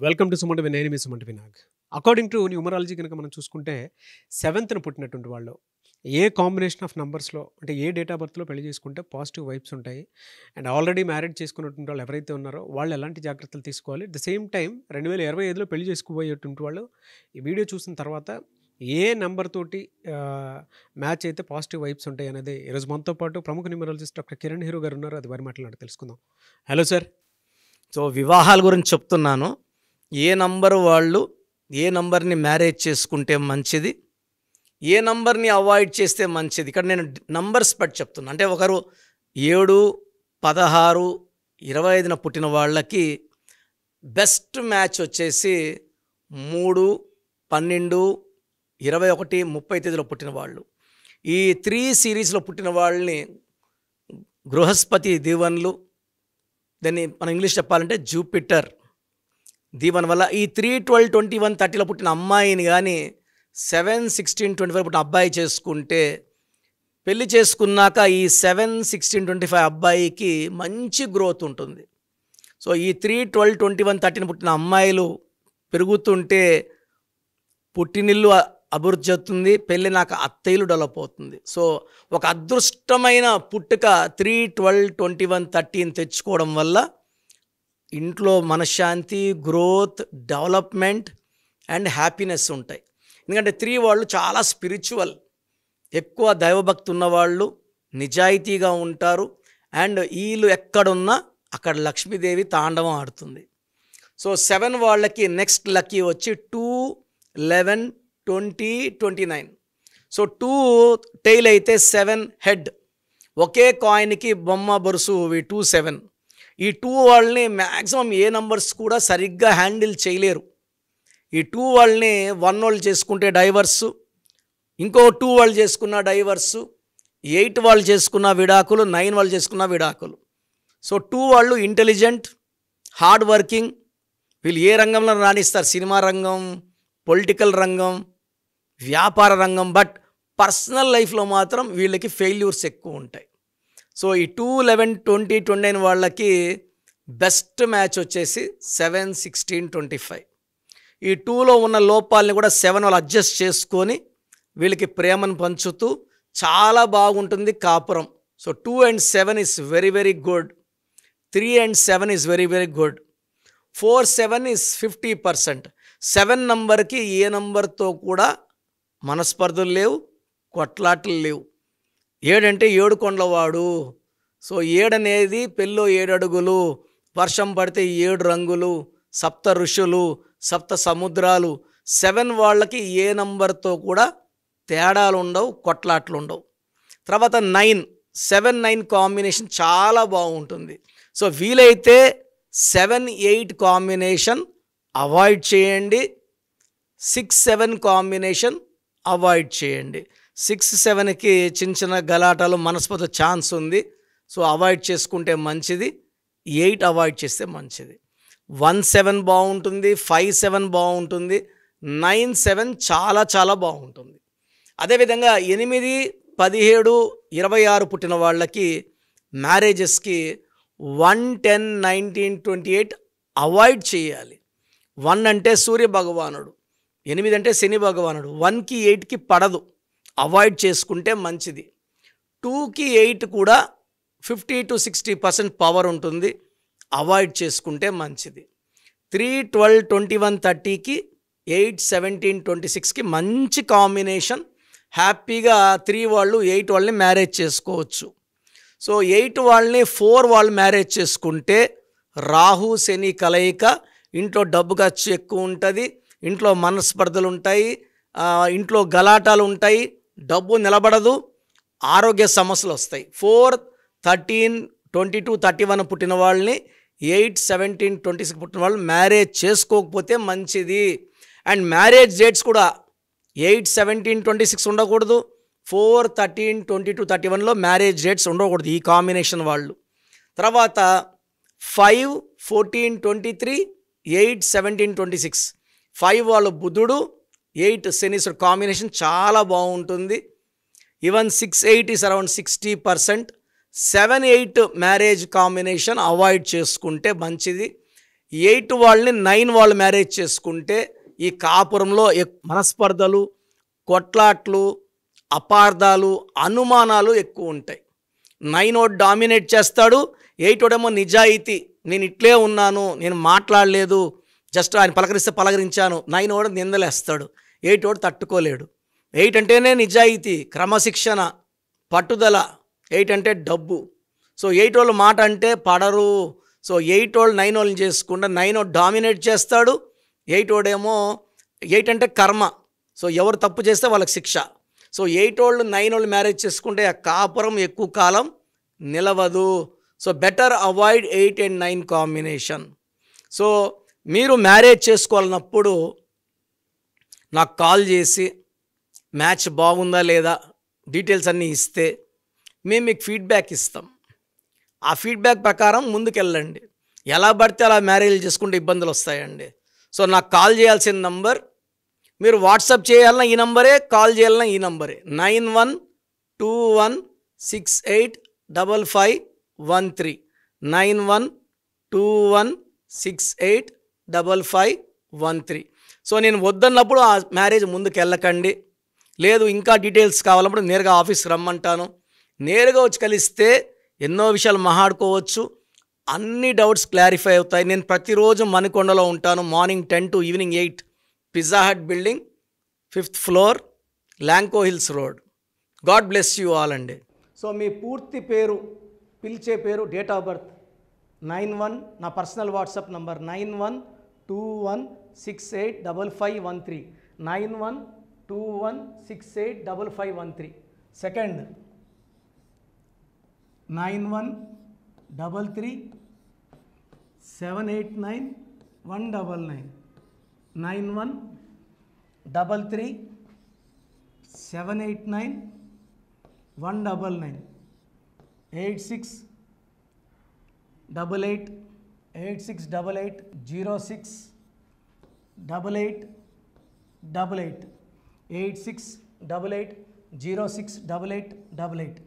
Welcome to సుమంటి నేను మీ సుమంటి వినాగ్. According to numerology కనుక మనం చూసుకుంటే 7th పుట్టినటువంటి వాళ్ళు ఏ కాంబినేషన్ ఆఫ్ నంబర్స్లో అంటే ఏ డేట్ ఆఫ్ బర్త్లో పెళ్లి చేసుకుంటే పాజిటివ్ వైబ్స్ ఉంటాయి అండ్ ఆల్రెడీ మ్యారేజ్ చేసుకున్నటువంటి వాళ్ళు ఎవరైతే ఉన్నారో వాళ్ళు ఎలాంటి జాగ్రత్తలు తీసుకోవాలి. అట్ ద సేమ్ టైం 2025లో పెళ్లి చేసుకోబోయేటువంటి వాళ్ళు ఈ వీడియో చూసిన తర్వాత ఏ నెంబర్ తోటి మ్యాచ్ అయితే పాజిటివ్ వైబ్స్ ఉంటాయి అనేది ఈరోజు మనతో పాటు ప్రముఖ న్యూమరాలజిస్ట్ డాక్టర్ కిరణ్ హీరో గారు ఉన్నారు. అది వారి మాట్లాడి తెలుసుకుందాం. Hello sir. సో వివాహాల గురించి చెప్తున్నాను. ఏ నంబర్ వాళ్ళు ఏ నంబర్ని మ్యారేజ్ చేసుకుంటే మంచిది, ఏ నంబర్ని అవాయిడ్ చేస్తే మంచిది. ఇక్కడ నేను నంబర్స్ బట్టి చెప్తున్నాను. అంటే ఒకరు 7, 16, 25న పుట్టిన వాళ్ళకి బెస్ట్ మ్యాచ్ వచ్చేసి 3, 12, 21, 30 తేదీలో పుట్టిన వాళ్ళు. ఈ 3 సిరీస్లో పుట్టిన వాళ్ళని బృహస్పతి దీవెనలు, దాన్ని మనం ఇంగ్లీష్ చెప్పాలంటే జూపిటర్ దీవెన వల్ల ఈ 3, 12, 21, 30లో పుట్టిన అమ్మాయిని కానీ 7, 16, 25 పుట్టిన అబ్బాయి చేసుకుంటే పెళ్లి చేసుకున్నాక ఈ 7, 16, 25 అబ్బాయికి మంచి గ్రోత్ ఉంటుంది. సో ఈ 3, 12, 21, 30ని పుట్టిన అమ్మాయిలు పెరుగుతుంటే పుట్టినిల్లు అభివృద్ధి చెందుతుంది, పెళ్ళి నాకు అత్తయ్యలు డెవలప్ అవుతుంది. సో ఒక అదృష్టమైన పుట్టుక 3, 12, 21, 30ని తెచ్చుకోవడం వల్ల ఇంట్లో మనశ్శాంతి, గ్రోత్, డెవలప్మెంట్ అండ్ హ్యాపీనెస్ ఉంటాయి. ఎందుకంటే 3 వాళ్ళు చాలా స్పిరిచువల్, ఎక్కువ దైవభక్తి ఉన్నవాళ్ళు, నిజాయితీగా ఉంటారు. అండ్ వీళ్ళు ఎక్కడున్నా అక్కడ లక్ష్మీదేవి తాండవం ఆడుతుంది. సో 7 వాళ్ళకి నెక్స్ట్ లక్కీ వచ్చి 2, 11, 20, 29. సో 2 టైల్ అయితే 7 హెడ్. ఒకే కాయిన్కి బొమ్మ బొరుసు 2, 7. ఈ 2 వాళ్ళని మ్యాక్సిమం ఏ నంబర్స్ కూడా సరిగ్గా హ్యాండిల్ చేయలేరు. ఈ 2 వాళ్ళని 1 వాళ్ళు చేసుకుంటే డైవర్సు, ఇంకో 2 వాళ్ళు చేసుకున్న డైవర్సు, 8 వాళ్ళు చేసుకున్న విడాకులు, 9 వాళ్ళు చేసుకున్న విడాకులు. సో 2 వాళ్ళు ఇంటెలిజెంట్, హార్డ్ వర్కింగ్. వీళ్ళు ఏ రంగంలో రాణిస్తారు, సినిమా రంగం, పొలిటికల్ రంగం, వ్యాపార రంగం. బట్ పర్సనల్ లైఫ్లో మాత్రం వీళ్ళకి ఫెయిల్యూర్స్ ఎక్కువ ఉంటాయి. సో ఈ 2, 11, 20, 29 వాళ్ళకి బెస్ట్ మ్యాచ్ వచ్చేసి 7, 16, 25. ఈ 2లో ఉన్న లోపాలని కూడా 7 వాళ్ళు అడ్జస్ట్ చేసుకొని వీళ్ళకి ప్రేమను పంచుతూ చాలా బాగుంటుంది కాపురం. So 2 and 7 is very very good. 3 and 7 is very very good. 4, 7 is 50%. 7 నంబర్కి ఏ నంబర్తో కూడా మనస్పర్ధలు లేవు, కొట్లాటలు లేవు. 7 అంటే 7 కొండలవాడు. సో 7 అనేది పెళ్ళో 7 అడుగులు, వర్షం పడితే 7 రంగులు, సప్త ఋషులు, సప్త సముద్రాలు. 7 వాళ్ళకి ఏ నంబర్తో కూడా తేడాలు ఉండవు, కొట్లాట్లు ఉండవు. తర్వాత 9, 7, 9 కాంబినేషన్ చాలా బాగుంటుంది. సో వీలైతే 7, 8 కాంబినేషన్ అవాయిడ్ చేయండి. 6, 7 కాంబినేషన్ అవాయిడ్ చేయండి. 6, 7కి చిన్న చిన్న గలాటాలు, మనస్పర్ధ ఛాన్స్ ఉంది. సో అవాయిడ్ చేసుకుంటే మంచిది. 8 అవాయిడ్ చేస్తే మంచిది. 1, 7 బాగుంటుంది, 5, 7 బాగుంటుంది, 9, 7 చాలా చాలా బాగుంటుంది. అదేవిధంగా 8, 17, 26 పుట్టిన వాళ్ళకి మ్యారేజెస్కి 1, 10, 19, 28 అవాయిడ్ చేయాలి. 1 అంటే సూర్య భగవానుడు, 8 అంటే శని భగవానుడు. 1కి 8కి పడదు, అవాయిడ్ చేసుకుంటే మంచిది. 2కి 8 కూడా 50 to 60% పవర్ ఉంటుంది, అవాయిడ్ చేసుకుంటే మంచిది. 3, 12, 21, 30కి 8, 17, 26కి మంచి కాంబినేషన్. హ్యాపీగా 3 వాళ్ళు 8 వాళ్ళని మ్యారేజ్ చేసుకోవచ్చు. సో 8 వాళ్ళని 4 వాళ్ళు మ్యారేజ్ చేసుకుంటే రాహు శని కలయిక, ఇంట్లో డబ్బు ఖర్చు ఎక్కువ ఉంటుంది, ఇంట్లో మనస్పర్ధలు ఉంటాయి, ఇంట్లో గలాటాలు ఉంటాయి, డబ్బు నిలబడదు, ఆరోగ్య సమస్యలు వస్తాయి. 4, 13, 22, 31 పుట్టిన వాళ్ళని 8, 17, 26 పుట్టిన వాళ్ళు మ్యారేజ్ చేసుకోకపోతే మంచిది. అండ్ మ్యారేజ్ డేట్స్ కూడా 8, 17, 26 ఉండకూడదు. 4, 13, 22, 31లో మ్యారేజ్ డేట్స్ ఉండకూడదు ఈ కాంబినేషన్ వాళ్ళు. తర్వాత 5, 14, 23, 8, 17, 26. 5 వాళ్ళు బుధుడు, 8 శనీశ్వరుడు కాంబినేషన్ చాలా బాగుంటుంది. Even 6, 8 is around 60%. 7, 8 marriage combination avoid చేసుకుంటే మంచిది. 8 వాళ్ళని 9 వాళ్ళు మ్యారేజ్ చేసుకుంటే ఈ కాపురంలో మనస్పర్ధలు, కొట్లాట్లు, అపార్థాలు, అనుమానాలు ఎక్కువ ఉంటాయి. 9 వాడు డామినేట్ చేస్తాడు, 8 వాడేమో నిజాయితీ, నేను ఇట్లే ఉన్నాను, నేను మాట్లాడలేదు, జస్ట్ ఆయన పలకరిస్తే పలకరించాను. 9 వాడు నిందలేస్తాడు, 8 వాడు తట్టుకోలేడు. 8 అంటేనే నిజాయితీ, క్రమశిక్షణ, పట్టుదల. 8 అంటే డబ్బు. సో 8 వాళ్ళు మాట అంటే పడరు. సో 8 వాళ్ళు 9 వాళ్ళని చేసుకుంటే 9 వాడు డామినేట్ చేస్తాడు, 8 వాడేమో 8 అంటే కర్మ. సో ఎవరు తప్పు చేస్తే వాళ్ళకి శిక్ష. సో 8 వాళ్ళు 9 వాళ్ళు మ్యారేజ్ చేసుకుంటే ఆ కాపురం ఎక్కువ కాలం నిలవదు. So better avoid 8 and 9 combination. So మీరు మ్యారేజ్ చేసుకోవాలన్నప్పుడు నాకు కాల్ చేసి మ్యాచ్ బాగుందా లేదా డీటెయిల్స్ అన్నీ ఇస్తే మేము మీకు ఫీడ్బ్యాక్ ఇస్తాం. ఆ ఫీడ్బ్యాక్ ప్రకారం ముందుకెళ్ళండి. ఎలా పడితే అలా మ్యారేజ్లు చేసుకుంటే ఇబ్బందులు వస్తాయండి. సో నాకు కాల్ చేయాల్సిన నంబర్, మీరు వాట్సాప్ చేయాలన్నా ఈ నంబరే, కాల్ చేయాలన్నా ఈ నంబరే, 9121685513, 9121685513. సో నేను వద్దన్నప్పుడు ఆ మ్యారేజ్ ముందుకు వెళ్ళకండి. లేదు ఇంకా డీటెయిల్స్ కావాలన్నప్పుడు నేరుగా ఆఫీస్కి రమ్మంటాను. నేరుగా వచ్చి కలిస్తే ఎన్నో విషయాలు మాట్లాడుకోవచ్చు, అన్ని డౌట్స్ క్లారిఫై అవుతాయి. నేను ప్రతిరోజు మణికొండలో ఉంటాను, morning 10 to evening 8, Pizza Hut building, 5th floor, Lanco hills road. God bless you all అండి. సో మీ పూర్తి పేరు, పిలిచే పేరు, డేట్ ఆఫ్ బర్త్ 91, నా పర్సనల్ వాట్సాప్ నంబర్ 9121685513, 9121685513. సెకండ్ 9133789199, 9133789199, 8688068888, 8688068888.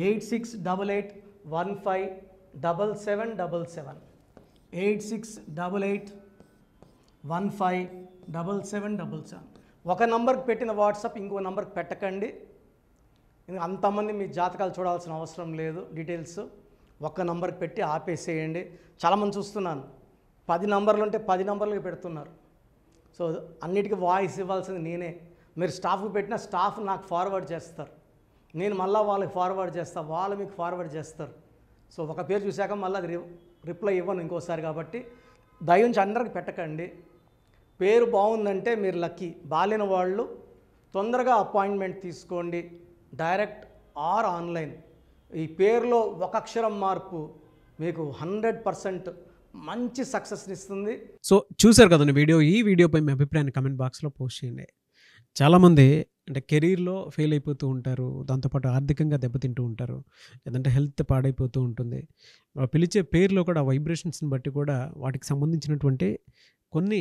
8688157777, 8688157777. ఒక నంబర్కి పెట్టిన వాట్సాప్ ఇంకో నంబర్కి పెట్టకండి. అంతమంది మీ జాతకాలు చూడాల్సిన అవసరం లేదు. డీటెయిల్స్ ఒక్క నంబర్కి పెట్టి ఆపేసేయండి. చాలామంది చూస్తున్నాను 10 నంబర్లు ఉంటే 10 నంబర్లకి పెడుతున్నారు. సో అన్నిటికీ వాయిస్ ఇవ్వాల్సింది నేనే. మీరు స్టాఫ్కి పెట్టిన స్టాఫ్ నాకు ఫార్వర్డ్ చేస్తారు, నేను మళ్ళీ వాళ్ళకి ఫార్వర్డ్ చేస్తాను, వాళ్ళు మీకు ఫార్వర్డ్ చేస్తారు. సో ఒక పేరు చూశాక మళ్ళీ అది రిప్లై ఇవ్వను ఇంకోసారి. కాబట్టి దయించి అందరికి పెట్టకండి. పేరు బాగుందంటే మీరు లక్కీ. బాలేని వాళ్ళు తొందరగా అపాయింట్మెంట్ తీసుకోండి, డైరెక్ట్ ఆర్ ఆన్లైన్. ఈ పేరులో ఒక అక్షరం మార్పు మీకు 100% మంచి సక్సెస్ని ఇస్తుంది. సో చూశారు కదండి వీడియో. ఈ వీడియోపై మీ అభిప్రాయాన్ని కమెంట్ బాక్స్లో పోస్ట్ చేయండి. చాలామంది అంటే కెరీర్లో ఫెయిల్ అయిపోతూ ఉంటారు, దాంతోపాటు ఆర్థికంగా దెబ్బతింటూ ఉంటారు, లేదంటే హెల్త్ పాడైపోతూ ఉంటుంది. పిలిచే పేరులో కూడా వైబ్రేషన్స్ని బట్టి కూడా వాటికి సంబంధించినటువంటి కొన్ని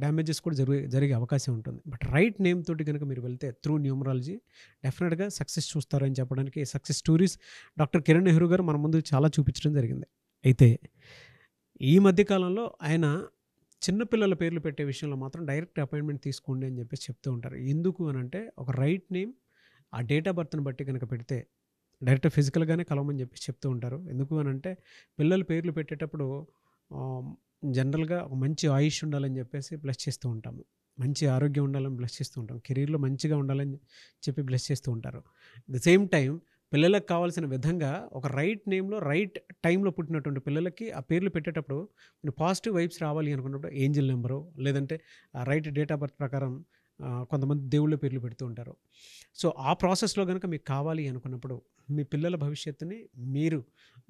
డ్యామేజెస్ కూడా జరిగే అవకాశం ఉంటుంది. బట్ రైట్ నేమ్ తోటి కనుక మీరు వెళ్తే త్రూ న్యూమరాలజీ డెఫినెట్గా సక్సెస్ చూస్తారని చెప్పడానికి success stories doctor Kiran Nehru గారు మన ముందు చాలా చూపించడం జరిగింది. అయితే ఈ మధ్యకాలంలో ఆయన చిన్నపిల్లల పేర్లు పెట్టే విషయంలో మాత్రం డైరెక్ట్ అపాయింట్మెంట్ తీసుకోండి అని చెప్పేసి చెప్తూ ఉంటారు. ఎందుకు అని అంటే ఒక రైట్ నేమ్ ఆ డేట్ ఆఫ్ బర్త్ని బట్టి కనుక పెడితే డైరెక్ట్ ఫిజికల్గానే కలవమని చెప్పేసి చెప్తూ ఉంటారు. ఎందుకు అని అంటే పిల్లల పేర్లు పెట్టేటప్పుడు జనరల్గా ఒక మంచి ఆయుష్ ఉండాలని చెప్పేసి బ్లెస్ చేస్తూ ఉంటాము, మంచి ఆరోగ్యం ఉండాలని బ్లెస్ చేస్తూ ఉంటాం, కెరీర్లో మంచిగా ఉండాలని చెప్పి బ్లెస్ చేస్తూ ఉంటారు. అట్ ద సేమ్ టైం పిల్లలకు కావాల్సిన విధంగా ఒక రైట్ నేమ్లో రైట్ టైంలో పుట్టినటువంటి పిల్లలకి ఆ పేర్లు పెట్టేటప్పుడు మీరు పాజిటివ్ వైబ్స్ రావాలి అనుకున్నప్పుడు ఏంజిల్ నెంబరు లేదంటే రైట్ డేట్ ఆఫ్ బర్త్ ప్రకారం కొంతమంది దేవుళ్ళ పేర్లు పెడుతూ ఉంటారు. సో ఆ ప్రాసెస్లో కనుక మీకు కావాలి అనుకున్నప్పుడు మీ పిల్లల భవిష్యత్తుని మీరు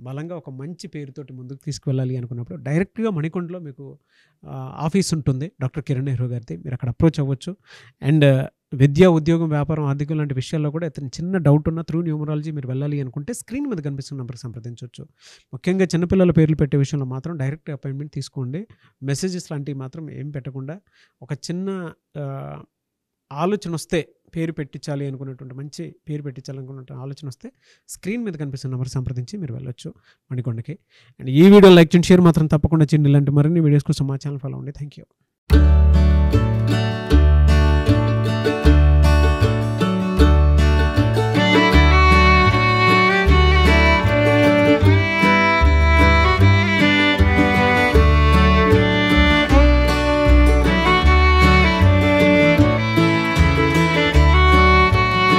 బలంగా ఒక మంచి పేరుతోటి ముందుకు తీసుకువెళ్ళాలి అనుకున్నప్పుడు డైరెక్ట్గా మణికొండలో మీకు ఆఫీస్ ఉంటుంది డాక్టర్ కిరణ్ నెహ్రూ గారిది. మీరు అక్కడ అప్రోచ్ అవ్వచ్చు. అండ్ విద్య, ఉద్యోగం, వ్యాపారం, ఆర్థికం లాంటి విషయాల్లో కూడా అతను చిన్న డౌట్ ఉన్న త్రూ న్యూమరాలజీ మీరు వెళ్ళాలి అనుకుంటే స్క్రీన్ మీద కనిపిస్తున్న నెంబర్కి సంప్రదించవచ్చు. ముఖ్యంగా చిన్నపిల్లల పేర్లు పెట్టే విషయంలో మాత్రం డైరెక్ట్ అపాయింట్మెంట్ తీసుకోండి. మెసేజెస్ లాంటివి మాత్రం ఏం పెట్టకుండా ఒక చిన్న ఆలోచన వస్తే పేరు పెట్టించాలి అనుకున్నటువంటి మంచి పేరు పెట్టించాలనుకున్న ఆలోచన వస్తే స్క్రీన్ మీద కనిపిస్తున్న నెంబర్ సంప్రదించి మీరు వెళ్ళొచ్చు మణికొండకి. అండ్ ఈ వీడియో లైక్ చేయండి, షేర్ మాత్రం తప్పకుండా చేయండి. ఇలాంటి మరిన్ని వీడియోస్ కోసం మా ఛానల్ ఫాలో అవ్వండి. Thank you.